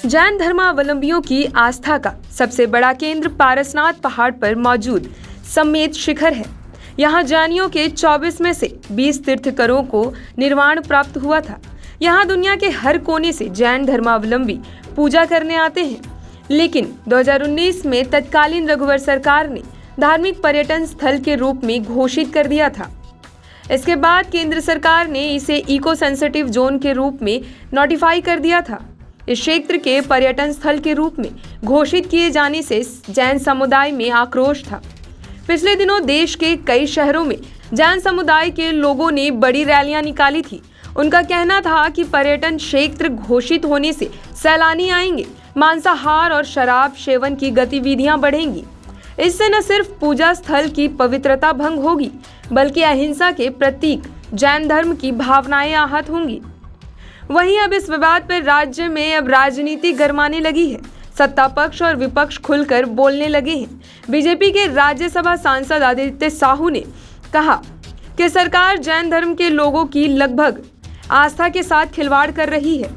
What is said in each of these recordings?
जैन धर्मावलंबियों की आस्था का सबसे बड़ा केंद्र पारसनाथ पहाड़ पर मौजूद समेत शिखर है। यहाँ जैनियों के 24 में से 20 तीर्थंकरों को निर्वाण प्राप्त हुआ था। यहाँ दुनिया के हर कोने से जैन धर्मावलंबी पूजा करने आते हैं, लेकिन 2019 में तत्कालीन रघुवर सरकार ने धार्मिक पर्यटन स्थल के रूप में घोषित कर दिया था। इसके बाद केंद्र सरकार ने इसे इको सेंसिटिव जोन के रूप में नोटिफाई कर दिया था। इस क्षेत्र के पर्यटन स्थल के रूप में घोषित किए जाने से जैन समुदाय में आक्रोश था। पिछले दिनों देश के कई शहरों में जैन समुदाय के लोगों ने बड़ी रैलियां निकाली थी। उनका कहना था कि पर्यटन क्षेत्र घोषित होने से सैलानी आएंगे, मांसाहार और शराब सेवन की गतिविधियां बढ़ेंगी। इससे न सिर्फ पूजा स्थल की पवित्रता भंग होगी, बल्कि अहिंसा के प्रतीक जैन धर्म की भावनाएं आहत होंगी। वहीं अब इस विवाद पर राज्य में अब राजनीति गरमाने लगी है। सत्ता पक्ष और विपक्ष खुलकर बोलने लगे हैं। बीजेपी के राज्यसभा सांसद आदित्य साहू ने कहा कि सरकार जैन धर्म के लोगों की लगभग आस्था के साथ खिलवाड़ कर रही है।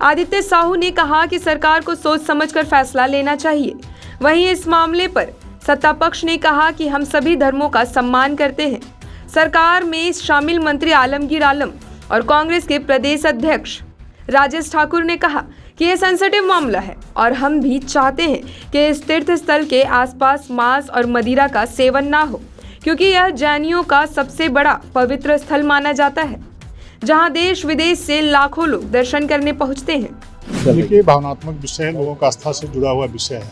आदित्य साहू ने कहा कि सरकार को सोच समझकर फैसला लेना चाहिए। वहीं इस मामले पर सत्ता पक्ष ने कहा कि हम सभी धर्मों का सम्मान करते हैं। सरकार में शामिल मंत्री आलमगीर आलम और कांग्रेस के प्रदेश अध्यक्ष राजेश ठाकुर ने कहा कि यह सेंसिटिव मामला है और हम भी चाहते हैं कि इस तीर्थ स्थल के आसपास मांस और मदिरा का सेवन ना हो, क्योंकि यह जैनियों का सबसे बड़ा पवित्र स्थल माना जाता है, जहां देश विदेश से लाखों लोग दर्शन करने पहुंचते हैं। देखिए, भावनात्मक विषय है, लोगों का आस्था से जुड़ा हुआ विषय है,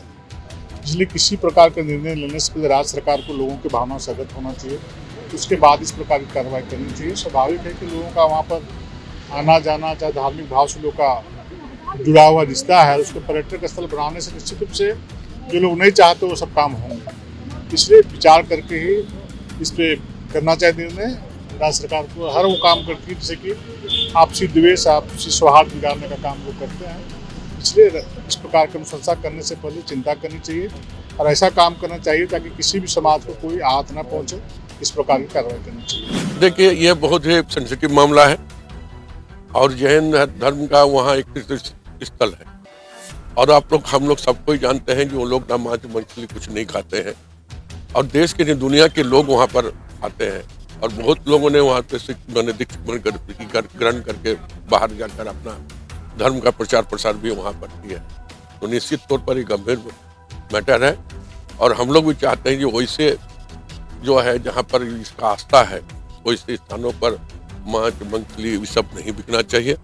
इसलिए किसी प्रकार का निर्णय लेने से पहले राज्य सरकार को लोगों की भावनाओं से अवगत होना चाहिए। उसके बाद इस प्रकार की कार्रवाई करनी चाहिए। स्वाभाविक है कि लोगों का वहाँ पर आना जाना, चाहे धार्मिक भाव से लोगों का जुड़ा हुआ रिश्ता है, उसको पर्यटक स्थल बनाने से निश्चित रूप से जो लोग नहीं चाहते वो सब काम होंगे। इसलिए विचार करके ही इस पर करना चाहिए निर्णय। राज्य सरकार को हर वो काम करती है जैसे कि आपसी द्वेष, आपसी सौहार्द बिगाड़ने का काम वो करते हैं। इसलिए इस प्रकार की अनुशंसा करने से पहले चिंता करनी चाहिए और ऐसा काम करना चाहिए ताकि किसी भी समाज को कोई आहत न पहुंचे। इस प्रकार की कार्रवाई करनी चाहिए। देखिए, ये बहुत ही सेंसिटिव मामला है और जैन धर्म का वहाँ एक तीर्थ स्थल है और हम लोग सबको ही जानते हैं कि वो लोग ना मांस मछली कुछ नहीं खाते हैं और देश के दुनिया के लोग वहाँ पर आते हैं और बहुत लोगों ने वहाँ पे ग्रहण करके बाहर जाकर अपना धर्म का प्रचार प्रसार भी वहाँ पर किया। तो निश्चित तौर पर ये गंभीर मैटर है और हम लोग भी चाहते हैं कि वैसे जो है जहाँ पर इसका आस्था है वैसे स्थानों पर मांस मछली ये सब नहीं बिकना चाहिए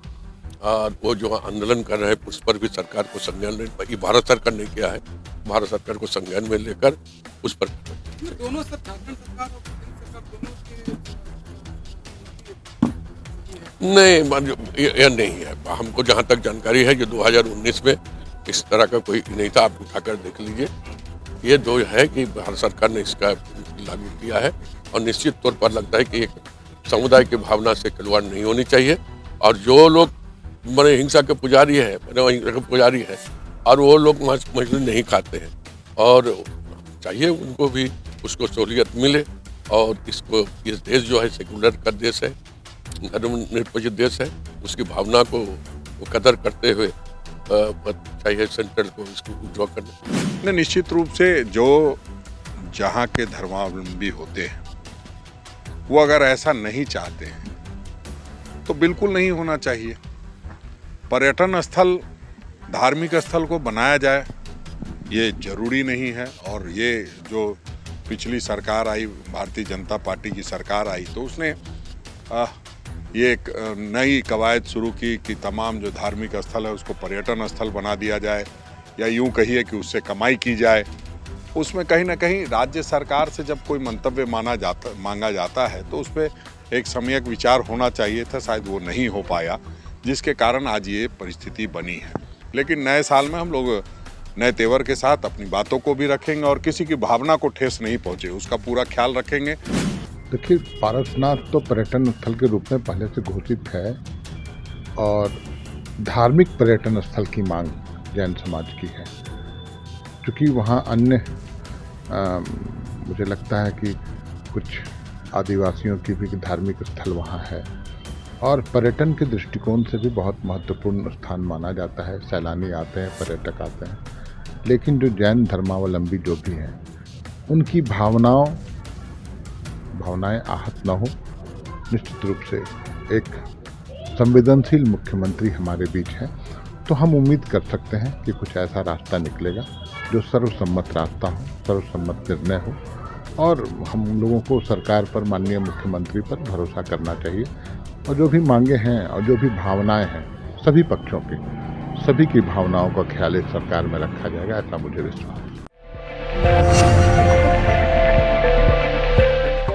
और वो जो आंदोलन कर रहे हैं उस पर भी सरकार को संज्ञान ले, भारत सरकार ने किया है, भारत सरकार को संज्ञान में लेकर उस पर दोनों सरकार नहीं, यह नहीं है। हमको जहाँ तक जानकारी है कि 2019 में इस तरह का कोई नहीं था। आप उठाकर देख लीजिए, ये जो है कि भारत सरकार ने इसका लागू किया है और निश्चित तौर पर लगता है कि एक समुदाय की भावना से खिलवाड़ नहीं होनी चाहिए और जो लोग मैंने हिंसा के पुजारी है और वो लोग मांस मछली नहीं खाते हैं और चाहिए उनको भी उसको सहूलियत मिले और इसको इस देश जो है सेकुलर का देश है, धर्मनिरपेक्ष देश है, उसकी भावना को कदर करते हुए चाहिए सेंटर को इसको ड्रॉ करना। निश्चित रूप से जो जहाँ के धर्मावलंबी होते हैं वो अगर ऐसा नहीं चाहते हैं तो बिल्कुल नहीं होना चाहिए। पर्यटन स्थल, धार्मिक स्थल को बनाया जाए ये जरूरी नहीं है और ये जो पिछली सरकार आई, भारतीय जनता पार्टी की सरकार आई तो उसने ये एक नई कवायद शुरू की कि तमाम जो धार्मिक स्थल है उसको पर्यटन स्थल बना दिया जाए या यूं कहिए कि उससे कमाई की जाए। उसमें कहीं ना कहीं राज्य सरकार से जब कोई मंतव्य मांगा जाता है तो उस पर एक सम्यक विचार होना चाहिए था, शायद वो नहीं हो पाया जिसके कारण आज ये परिस्थिति बनी है। लेकिन नए साल में हम लोग नए तेवर के साथ अपनी बातों को भी रखेंगे और किसी की भावना को ठेस नहीं पहुँचे उसका पूरा ख्याल रखेंगे। देखिए, पारसनाथ तो पर्यटन स्थल के रूप में पहले से घोषित है और धार्मिक पर्यटन स्थल की मांग जैन समाज की है, क्योंकि वहाँ अन्य मुझे लगता है कि कुछ आदिवासियों की भी धार्मिक स्थल वहाँ है और पर्यटन के दृष्टिकोण से भी बहुत महत्वपूर्ण स्थान माना जाता है। सैलानी आते हैं, पर्यटक आते हैं, लेकिन जो जैन धर्मावलंबी जो भी हैं उनकी भावनाएं आहत न हो। निश्चित रूप से एक संवेदनशील मुख्यमंत्री हमारे बीच हैं, तो हम उम्मीद कर सकते हैं कि कुछ ऐसा रास्ता निकलेगा जो सर्वसम्मत रास्ता हो, सर्वसम्मत निर्णय हो, और हम लोगों को सरकार पर, माननीय मुख्यमंत्री पर भरोसा करना चाहिए। और जो भी मांगे हैं और जो भी भावनाएं हैं सभी पक्षों की, सभी की भावनाओं का ख्याल इस सरकार में रखा जाएगा, ऐसा मुझे विश्वास है।